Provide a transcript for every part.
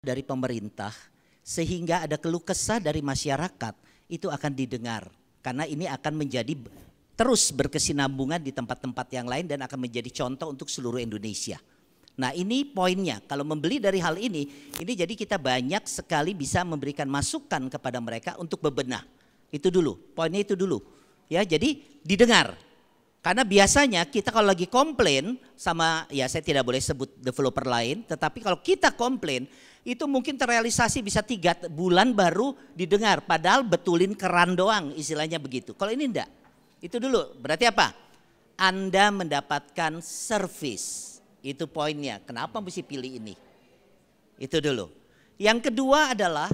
dari pemerintah sehingga ada keluh kesah dari masyarakat itu akan didengar karena ini akan menjadi terus berkesinambungan di tempat-tempat yang lain dan akan menjadi contoh untuk seluruh Indonesia. Nah ini poinnya, kalau membeli dari hal ini jadi kita banyak sekali bisa memberikan masukan kepada mereka untuk bebenah. Itu dulu, poinnya itu dulu. Ya, jadi didengar. Karena biasanya kita kalau lagi komplain sama, ya saya tidak boleh sebut developer lain, tetapi kalau kita komplain itu mungkin terrealisasi bisa 3 bulan baru didengar, padahal betulin keran doang istilahnya begitu. Kalau ini enggak, itu dulu berarti apa? Anda mendapatkan service, itu poinnya, kenapa mesti pilih ini? Itu dulu. Yang kedua adalah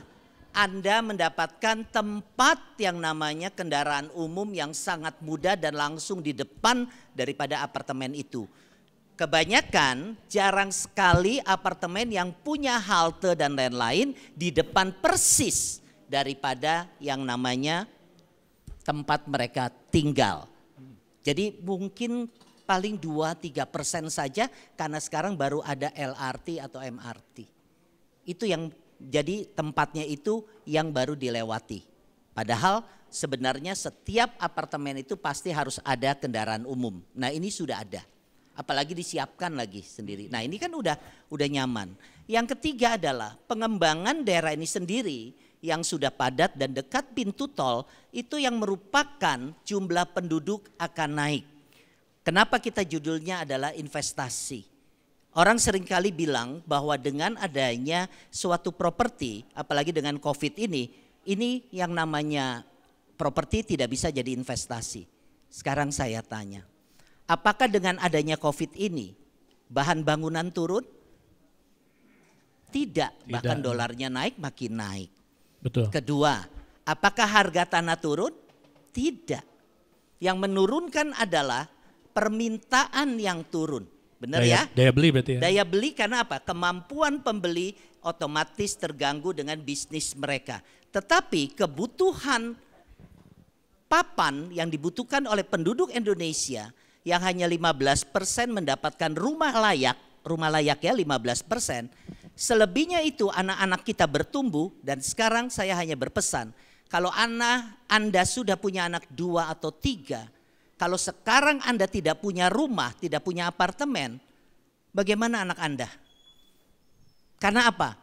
Anda mendapatkan tempat yang namanya kendaraan umum yang sangat mudah dan langsung di depan daripada apartemen itu. Kebanyakan jarang sekali apartemen yang punya halte dan lain-lain di depan persis daripada yang namanya tempat mereka tinggal. Jadi mungkin paling 2-3% saja karena sekarang baru ada LRT atau MRT. Itu yang jadi tempatnya itu yang baru dilewati. Padahal sebenarnya setiap apartemen itu pasti harus ada kendaraan umum. Nah ini sudah ada. Apalagi disiapkan lagi sendiri. Nah ini kan udah nyaman. Yang ketiga adalah pengembangan daerah ini sendiri yang sudah padat dan dekat pintu tol itu yang merupakan jumlah penduduk akan naik. Kenapa kita judulnya adalah investasi? Orang seringkali bilang bahwa dengan adanya suatu properti, apalagi dengan COVID ini yang namanya properti tidak bisa jadi investasi. Sekarang saya tanya, apakah dengan adanya COVID ini bahan bangunan turun? Tidak, bahkan dolarnya naik makin naik. Betul. Kedua, apakah harga tanah turun? Tidak. Yang menurunkan adalah permintaan yang turun. Benar ya? Daya beli berarti ya? Daya beli karena apa? Kemampuan pembeli otomatis terganggu dengan bisnis mereka. Tetapi kebutuhan papan yang dibutuhkan oleh penduduk Indonesia yang hanya 15% mendapatkan rumah layak ya 15%. Selebihnya itu anak-anak kita bertumbuh dan sekarang saya hanya berpesan. Kalau Anda sudah punya anak 2 atau 3, kalau sekarang Anda tidak punya rumah, tidak punya apartemen, bagaimana anak Anda? Karena apa?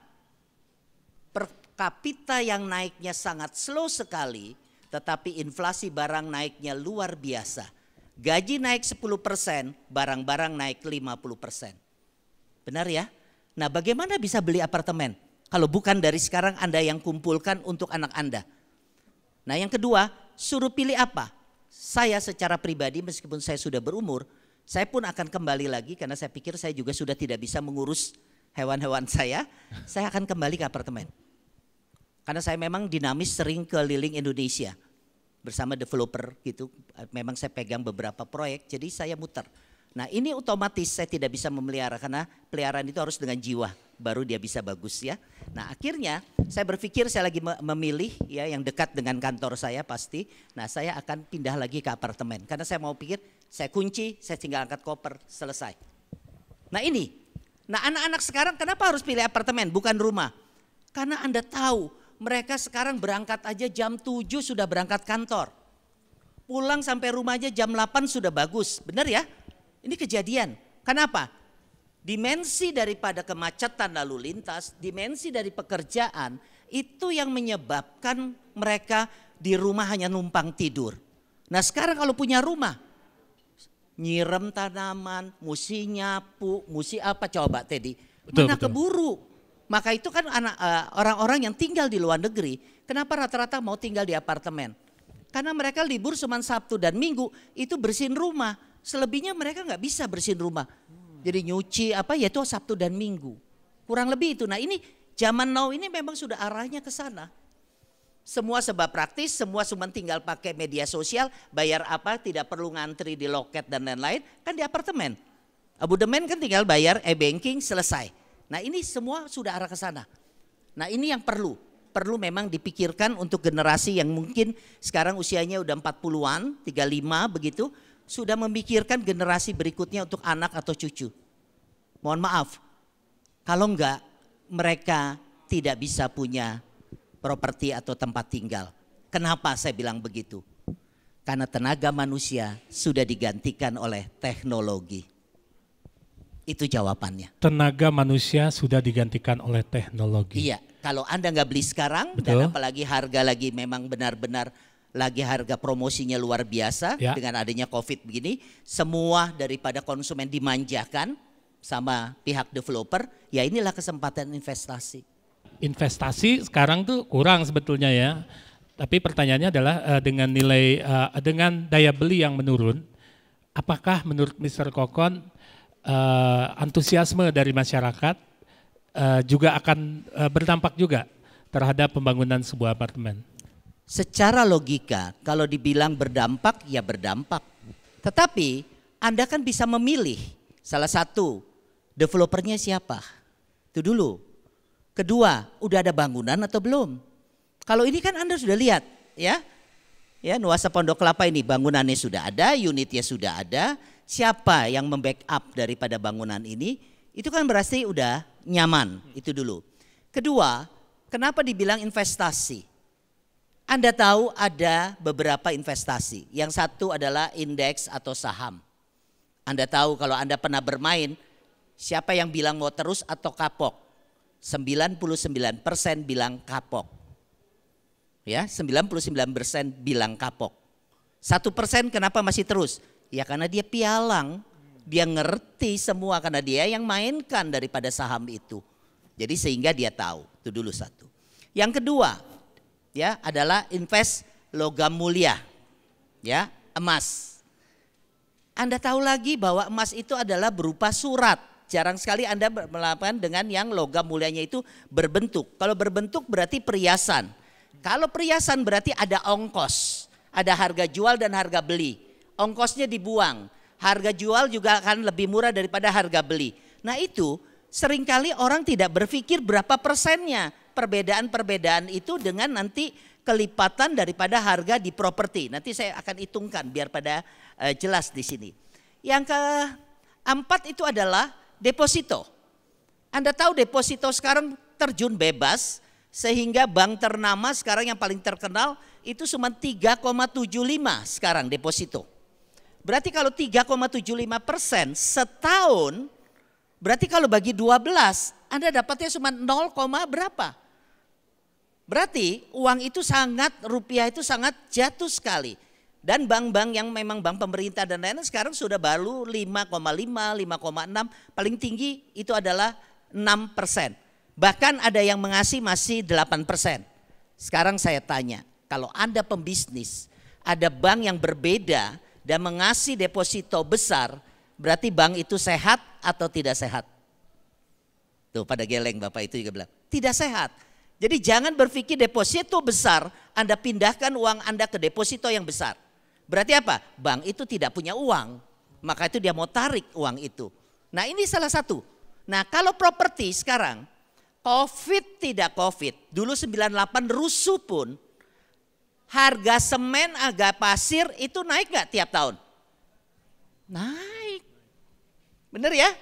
Per kapita yang naiknya sangat slow sekali, tetapi inflasi barang naiknya luar biasa. Gaji naik 10%, barang-barang naik 50%. Benar ya? Nah bagaimana bisa beli apartemen? Kalau bukan dari sekarang Anda yang kumpulkan untuk anak Anda. Nah yang kedua, suruh pilih apa? Saya secara pribadi meskipun saya sudah berumur, saya pun akan kembali lagi karena saya pikir saya juga sudah tidak bisa mengurus hewan-hewan saya akan kembali ke apartemen. Karena saya memang dinamis sering keliling Indonesia bersama developer gitu, memang saya pegang beberapa proyek jadi saya muter. Nah ini otomatis saya tidak bisa memelihara karena peliharaan itu harus dengan jiwa baru dia bisa bagus ya. Nah akhirnya saya berpikir saya lagi memilih ya yang dekat dengan kantor saya pasti. Nah saya akan pindah lagi ke apartemen karena saya mau pikir saya kunci, saya tinggal angkat koper, selesai. Nah ini, nah anak-anak sekarang kenapa harus pilih apartemen bukan rumah? Karena Anda tahu mereka sekarang berangkat aja jam 7 sudah berangkat kantor. Pulang sampai rumah aja jam 8 sudah bagus, benar ya? Ini kejadian, kenapa? Dimensi daripada kemacetan lalu lintas, dimensi dari pekerjaan itu yang menyebabkan mereka di rumah hanya numpang tidur. Nah sekarang kalau punya rumah, nyirem tanaman, mesti nyapu, mesti apa coba Teddy? Mana keburu. Maka itu kan orang-orang yang tinggal di luar negeri, kenapa rata-rata mau tinggal di apartemen? Karena mereka libur cuma Sabtu dan Minggu itu bersihin rumah. Selebihnya mereka nggak bisa bersihin rumah. Jadi nyuci apa ya itu Sabtu dan Minggu. Kurang lebih itu. Nah ini zaman now ini memang sudah arahnya ke sana. Semua sebab praktis, semua cuma tinggal pakai media sosial, bayar apa tidak perlu ngantri di loket dan lain-lain. Kan di apartemen. Abodemen kan tinggal bayar e-banking selesai. Nah ini semua sudah arah ke sana. Nah ini yang perlu memang dipikirkan untuk generasi yang mungkin sekarang usianya udah 40-an, 35 begitu. Sudah memikirkan generasi berikutnya untuk anak atau cucu. Mohon maaf, kalau enggak mereka tidak bisa punya properti atau tempat tinggal. Kenapa saya bilang begitu? Karena tenaga manusia sudah digantikan oleh teknologi. Itu jawabannya. Tenaga manusia sudah digantikan oleh teknologi. Iya, kalau Anda nggak beli sekarang, Betul. dan apalagi harga lagi memang benar-benar lagi harga promosinya luar biasa Ya. dengan adanya COVID begini, semua daripada konsumen dimanjakan sama pihak developer, ya inilah kesempatan investasi. Investasi sekarang tuh kurang sebetulnya ya. Tapi pertanyaannya adalah dengan nilai dengan daya beli yang menurun, apakah menurut Mr. Kokon antusiasme dari masyarakat juga akan berdampak juga terhadap pembangunan sebuah apartemen? Secara logika, kalau dibilang berdampak, ya berdampak. Tetapi Anda kan bisa memilih salah satu developernya siapa. Itu dulu. Kedua, udah ada bangunan atau belum? Kalau ini kan Anda sudah lihat ya. Ya, Nuasa Pondok Kelapa ini bangunannya sudah ada, unitnya sudah ada. Siapa yang membackup daripada bangunan ini? Itu kan berarti udah nyaman, itu dulu. Kedua, kenapa dibilang investasi? Anda tahu ada beberapa investasi. Yang satu adalah indeks atau saham. Anda tahu kalau Anda pernah bermain, siapa yang bilang mau terus atau kapok? 99% bilang kapok. Ya, 99% bilang kapok. 1% kenapa masih terus? Ya karena dia pialang, dia ngerti semua karena dia yang mainkan daripada saham itu. Jadi sehingga dia tahu, itu dulu satu. Yang kedua, ya adalah invest logam mulia, ya emas. Anda tahu lagi bahwa emas itu adalah berupa surat. Jarang sekali Anda melakukan dengan yang logam mulianya itu berbentuk. Kalau berbentuk berarti perhiasan. Kalau perhiasan berarti ada ongkos, ada harga jual dan harga beli. Ongkosnya dibuang, harga jual juga akan lebih murah daripada harga beli. Nah itu seringkali orang tidak berpikir berapa persennya perbedaan-perbedaan itu dengan nanti kelipatan daripada harga di properti. Nanti saya akan hitungkan biar pada jelas di sini. Yang keempat itu adalah deposito. Anda tahu deposito sekarang terjun bebas sehingga bank ternama sekarang yang paling terkenal itu cuma 3,75 sekarang deposito. Berarti kalau 3,75% setahun, berarti kalau bagi 12 Anda dapatnya cuma 0, berapa? Berarti uang itu rupiah itu sangat jatuh sekali. Dan bank-bank yang memang bank pemerintah dan lain-lain sekarang sudah baru 5,5, 5,6, paling tinggi itu adalah 6%. Bahkan ada yang mengasih masih 8%. Sekarang saya tanya, kalau Anda pembisnis, ada bank yang berbeda dan mengasih deposito besar, berarti bank itu sehat atau tidak sehat? Tuh pada geleng Bapak itu juga bilang, tidak sehat. Jadi jangan berpikir deposito besar, Anda pindahkan uang Anda ke deposito yang besar. Berarti apa? Bank itu tidak punya uang, maka itu dia mau tarik uang itu. Nah ini salah satu. Nah kalau properti sekarang, COVID tidak COVID, dulu 98 rusuh pun, harga semen, harga pasir itu naik gak tiap tahun? Naik. Bener ya?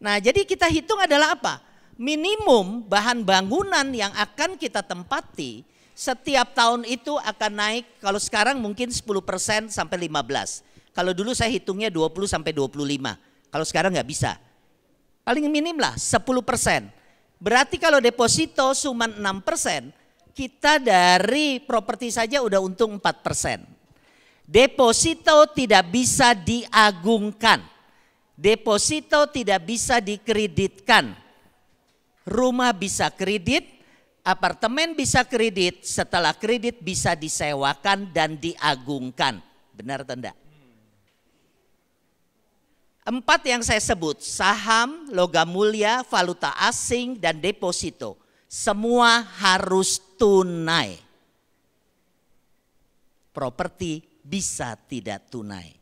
Nah jadi kita hitung adalah apa? Minimum bahan bangunan yang akan kita tempati setiap tahun itu akan naik, kalau sekarang mungkin 10% sampai 15%. Kalau dulu saya hitungnya 20 sampai 25. Kalau sekarang nggak bisa. Paling minim lah 10%. Berarti kalau deposito cuma 6%, kita dari properti saja udah untung 4%. Deposito tidak bisa diagungkan. Deposito tidak bisa dikreditkan. Rumah bisa kredit, apartemen bisa kredit, setelah kredit bisa disewakan dan diagungkan. Benar atau enggak? 4 yang saya sebut, saham, logam mulia, valuta asing, dan deposito. Semua harus tunai. Properti bisa tidak tunai.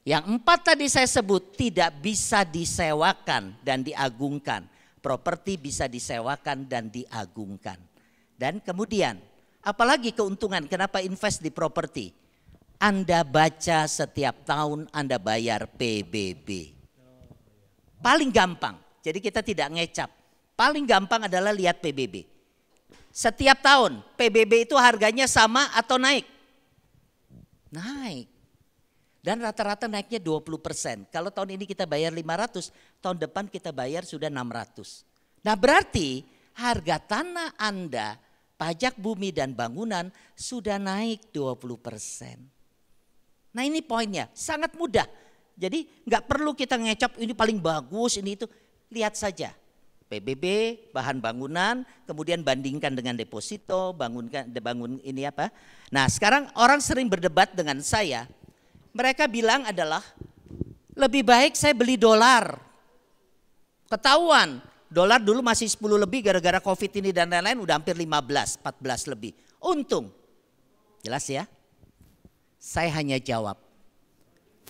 Yang 4 tadi saya sebut tidak bisa disewakan dan diagungkan. Properti bisa disewakan dan diagungkan. Dan kemudian, apalagi keuntungan kenapa invest di properti? Anda baca setiap tahun Anda bayar PBB. Paling gampang, jadi kita tidak ngecap. Paling gampang adalah lihat PBB. Setiap tahun PBB itu harganya sama atau naik? Naik. Dan rata-rata naiknya 20%. Kalau tahun ini kita bayar 500, tahun depan kita bayar sudah 600. Nah berarti harga tanah Anda, pajak bumi dan bangunan sudah naik 20%. Nah ini poinnya, sangat mudah. Jadi nggak perlu kita ngecap ini paling bagus, ini itu. Lihat saja. PBB, bahan bangunan, kemudian bandingkan dengan deposito, bangun ini apa. Nah sekarang orang sering berdebat dengan saya, mereka bilang adalah lebih baik saya beli dolar. Ketahuan, dolar dulu masih 10 lebih gara-gara Covid ini dan lain-lain udah hampir 15, 14 lebih. Untung, jelas ya. Saya hanya jawab,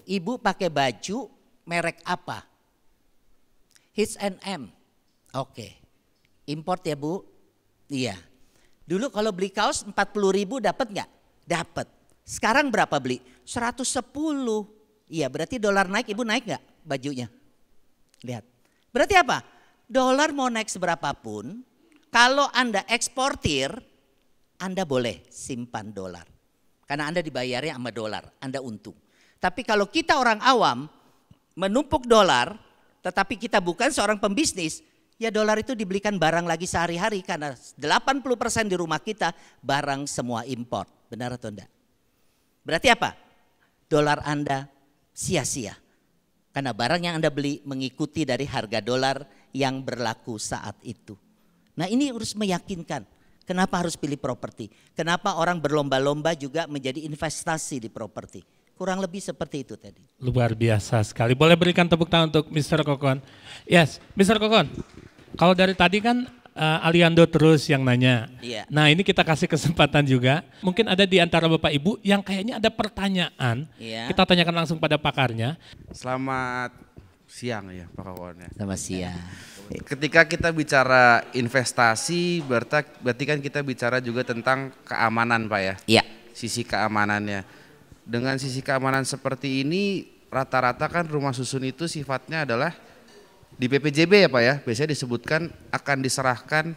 ibu pakai baju merek apa? H&M. Oke, import ya Bu? Iya. Dulu kalau beli kaos 40.000 dapat nggak? Dapat. Sekarang berapa beli? 110. Iya berarti dolar naik, ibu naik nggak bajunya? Lihat. Berarti apa? Dolar mau naik seberapapun, kalau Anda eksportir, Anda boleh simpan dolar. Karena Anda dibayarnya sama dolar, Anda untung. Tapi kalau kita orang awam menumpuk dolar, tetapi kita bukan seorang pembisnis, ya dolar itu dibelikan barang lagi sehari-hari karena 80% di rumah kita barang semua import. Benar atau enggak? Berarti apa? Dolar Anda sia-sia. Karena barang yang Anda beli mengikuti dari harga dolar yang berlaku saat itu. Nah ini harus meyakinkan. Kenapa harus pilih properti? Kenapa orang berlomba-lomba juga menjadi investasi di properti? Kurang lebih seperti itu tadi. Luar biasa sekali. Boleh berikan tepuk tangan untuk Mr. Kokon. Yes, Mr. Kokon. Kalau dari tadi kan Aliando terus yang nanya. Iya. Nah ini kita kasih kesempatan juga. Mungkin ada di antara Bapak Ibu yang kayaknya ada pertanyaan. Iya. Kita tanyakan langsung pada pakarnya. Selamat siang ya Pak Kokon. Selamat siang. Ketika kita bicara investasi berarti kan kita bicara juga tentang keamanan Pak ya. Iya. Sisi keamanannya. Dengan sisi keamanan seperti ini rata-rata kan rumah susun itu sifatnya adalah di BPJB ya Pak ya, biasanya disebutkan akan diserahkan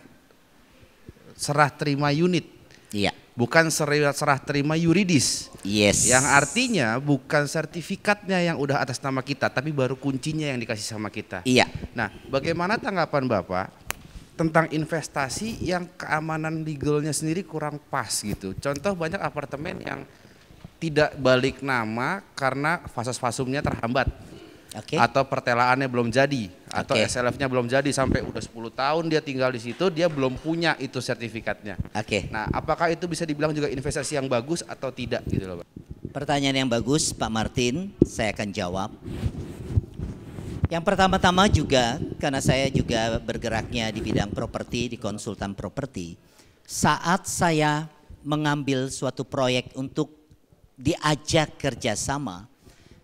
serah terima unit. Iya. Bukan serah terima yuridis. Yes. Yang artinya bukan sertifikatnya yang udah atas nama kita, tapi baru kuncinya yang dikasih sama kita. Iya. Nah, bagaimana tanggapan Bapak tentang investasi yang keamanan legalnya sendiri kurang pas gitu? Contoh banyak apartemen yang tidak balik nama karena fasum-fasumnya terhambat. Oke. Atau pertelaannya belum jadi, atau Oke. SLF-nya belum jadi sampai udah 10 tahun dia tinggal di situ, dia belum punya itu sertifikatnya. Oke. Nah, apakah itu bisa dibilang juga investasi yang bagus atau tidak gitu loh Pak? Pertanyaan yang bagus Pak Martin, saya akan jawab. Yang pertama-tama juga karena saya juga bergeraknya di bidang properti, di konsultan properti. Saat saya mengambil suatu proyek untuk diajak kerjasama,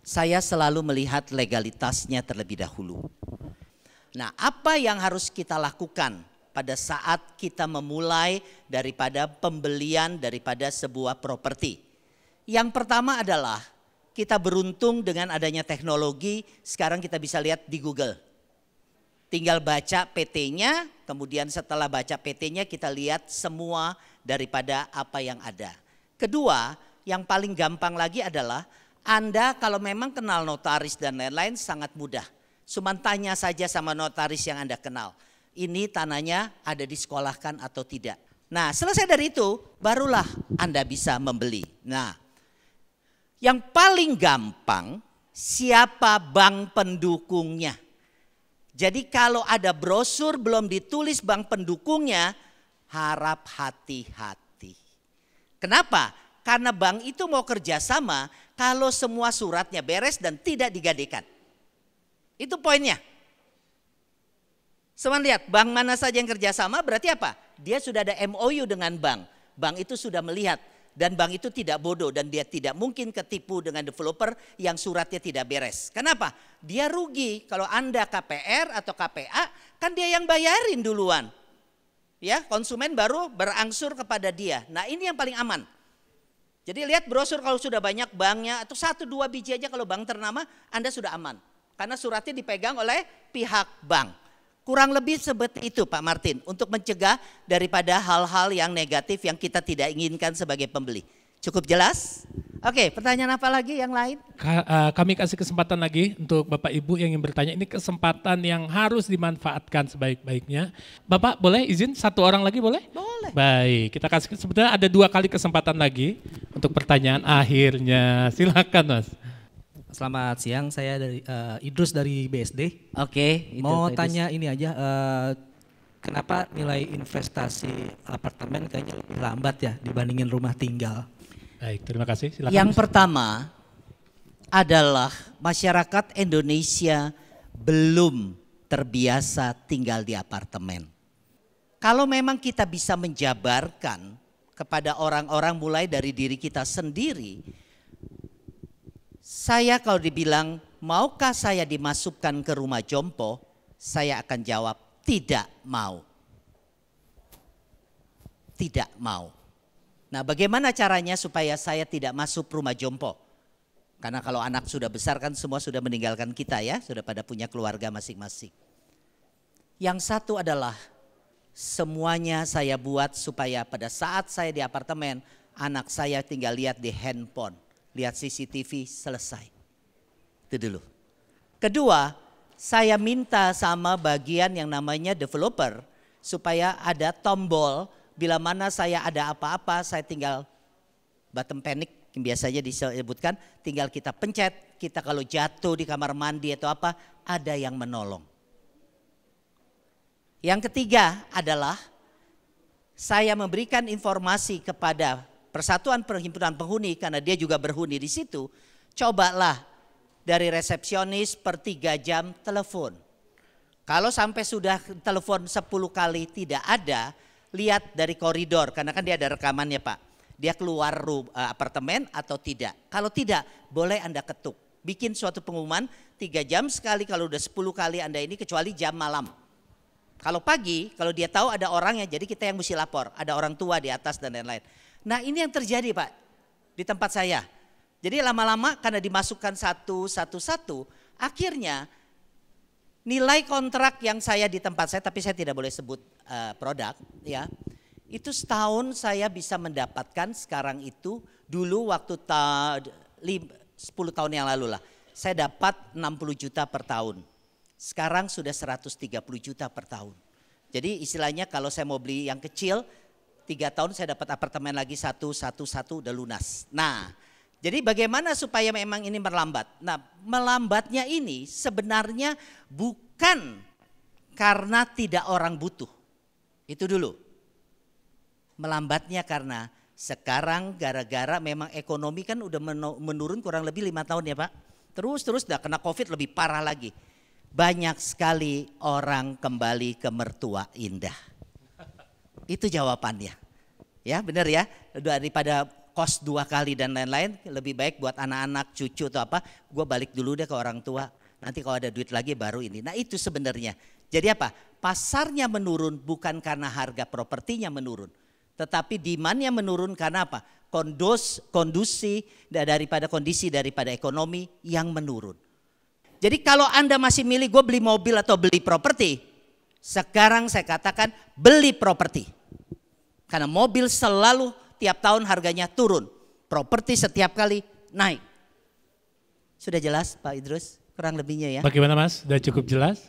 saya selalu melihat legalitasnya terlebih dahulu. Nah, apa yang harus kita lakukan pada saat kita memulai daripada pembelian daripada sebuah properti? Yang pertama adalah kita beruntung dengan adanya teknologi, sekarang kita bisa lihat di Google. Tinggal baca PT-nya, kemudian setelah baca PT-nya kita lihat semua daripada apa yang ada. Kedua, yang paling gampang lagi adalah Anda kalau memang kenal notaris dan lain-lain sangat mudah. Cuman tanya saja sama notaris yang Anda kenal. Ini tanahnya ada disekolahkan atau tidak. Nah selesai dari itu barulah Anda bisa membeli. Nah yang paling gampang siapa bank pendukungnya. Jadi kalau ada brosur belum ditulis bank pendukungnya harap hati-hati. Kenapa? Karena bank itu mau kerjasama kalau semua suratnya beres dan tidak digadekan. Itu poinnya. Semua lihat bank mana saja yang kerjasama berarti apa? Dia sudah ada MOU dengan bank. Bank itu sudah melihat dan bank itu tidak bodoh dan dia tidak mungkin ketipu dengan developer yang suratnya tidak beres. Kenapa? Dia rugi kalau Anda KPR atau KPA kan dia yang bayarin duluan. Ya, konsumen baru berangsur kepada dia. Nah ini yang paling aman. Jadi lihat brosur kalau sudah banyak banknya atau 1-2 biji aja kalau bank ternama Anda sudah aman. Karena suratnya dipegang oleh pihak bank. Kurang lebih seperti itu Pak Martin, untuk mencegah daripada hal-hal yang negatif yang kita tidak inginkan sebagai pembeli. Cukup jelas? Oke, pertanyaan apa lagi yang lain? Kami kasih kesempatan lagi untuk Bapak Ibu yang ingin bertanya. Ini kesempatan yang harus dimanfaatkan sebaik-baiknya. Bapak boleh izin satu orang lagi boleh? Boleh. Baik, kita kasih sebetulnya ada 2 kali kesempatan lagi untuk pertanyaan akhirnya. Silakan Mas. Selamat siang, saya dari Idrus dari BSD. Oke. Mau tanya ini aja, kenapa nilai investasi apartemen kayaknya lebih lambat ya dibandingin rumah tinggal? Baik, terima kasih. Silakan. Yang pertama adalah masyarakat Indonesia belum terbiasa tinggal di apartemen. Kalau memang kita bisa menjabarkan kepada orang-orang mulai dari diri kita sendiri, saya kalau dibilang maukah saya dimasukkan ke rumah jompo, saya akan jawab tidak mau. Tidak mau. Nah, bagaimana caranya supaya saya tidak masuk rumah jompo? Karena kalau anak sudah besar kan semua sudah meninggalkan kita ya, sudah pada punya keluarga masing-masing. Yang satu adalah semuanya saya buat supaya pada saat saya di apartemen, anak saya tinggal lihat di handphone, lihat CCTV, selesai. Itu dulu. Kedua, saya minta sama bagian yang namanya developer supaya ada tombol. Bila mana saya ada apa-apa, saya tinggal button panic yang biasanya disebutkan, tinggal kita pencet, kita kalau jatuh di kamar mandi atau apa, ada yang menolong. Yang ketiga adalah saya memberikan informasi kepada Persatuan Perhimpunan Penghuni karena dia juga berhuni di situ. Cobalah dari resepsionis per 3 jam telepon. Kalau sampai sudah telepon 10 kali tidak ada, lihat dari koridor, karena kan dia ada rekamannya Pak. Dia keluar apartemen atau tidak. Kalau tidak, boleh Anda ketuk. Bikin suatu pengumuman 3 jam sekali, kalau udah 10 kali Anda ini, kecuali jam malam. Kalau pagi, kalau dia tahu ada orangnya, jadi kita yang mesti lapor. Ada orang tua di atas dan lain-lain. Nah ini yang terjadi Pak, di tempat saya. Jadi lama-lama karena dimasukkan satu, akhirnya nilai kontrak yang saya di tempat saya, tapi saya tidak boleh sebut produk ya. Itu setahun saya bisa mendapatkan sekarang itu, dulu waktu 10 tahun yang lalu lah. Saya dapat 60 juta per tahun. Sekarang sudah 130 juta per tahun. Jadi istilahnya kalau saya mau beli yang kecil, 3 tahun saya dapat apartemen lagi satu udah lunas. Nah, jadi bagaimana supaya memang ini melambat? Nah, melambatnya ini sebenarnya bukan karena tidak orang butuh. Itu dulu. Melambatnya karena sekarang gara-gara memang ekonomi kan udah menurun kurang lebih 5 tahun ya Pak. Terus udah kena COVID lebih parah lagi. Banyak sekali orang kembali ke mertua indah. Itu jawabannya. Ya benar ya, daripada kos 2 kali dan lain-lain, lebih baik buat anak-anak, cucu atau apa, gue balik dulu deh ke orang tua. Nanti kalau ada duit lagi baru ini. Nah itu sebenarnya. Jadi apa? Pasarnya menurun bukan karena harga propertinya menurun. Tetapi demand-nya menurun karena apa? Kondisi daripada ekonomi yang menurun. Jadi kalau Anda masih milih gue beli mobil atau beli properti, sekarang saya katakan beli properti. Karena mobil selalu tiap tahun harganya turun. Properti setiap kali naik. Sudah jelas Pak Idrus kurang lebihnya ya. Bagaimana Mas? Sudah cukup jelas?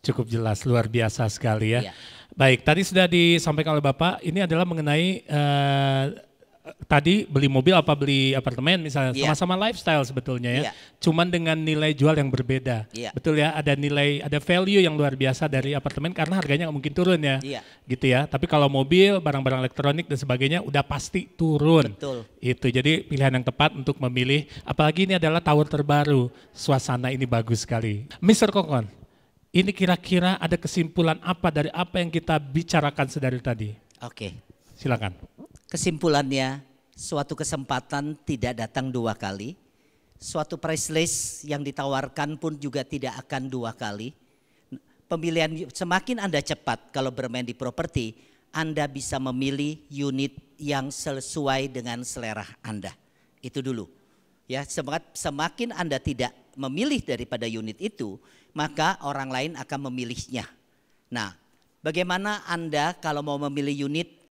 Cukup jelas, luar biasa sekali ya. Iya. Baik, tadi sudah disampaikan oleh Bapak, ini adalah mengenai tadi beli mobil apa beli apartemen misalnya, sama-sama lifestyle sebetulnya ya. Cuman dengan nilai jual yang berbeda. Betul ya, ada nilai, ada value yang luar biasa dari apartemen karena harganya nggak mungkin turun ya. Gitu ya, tapi kalau mobil, barang-barang elektronik dan sebagainya udah pasti turun. Betul. Itu, jadi pilihan yang tepat untuk memilih, apalagi ini adalah tower terbaru, suasana ini bagus sekali. Mr. Kokon, ini kira-kira ada kesimpulan apa dari apa yang kita bicarakan sedari tadi? Oke. Silakan. Kesimpulannya, suatu kesempatan tidak datang 2 kali. Suatu price list yang ditawarkan pun juga tidak akan 2 kali. Pemilihan semakin Anda cepat kalau bermain di properti, Anda bisa memilih unit yang sesuai dengan selera Anda. Itu dulu. Ya, semakin Anda tidak memilih daripada unit itu, maka orang lain akan memilihnya. Nah, bagaimana Anda kalau mau memilih unit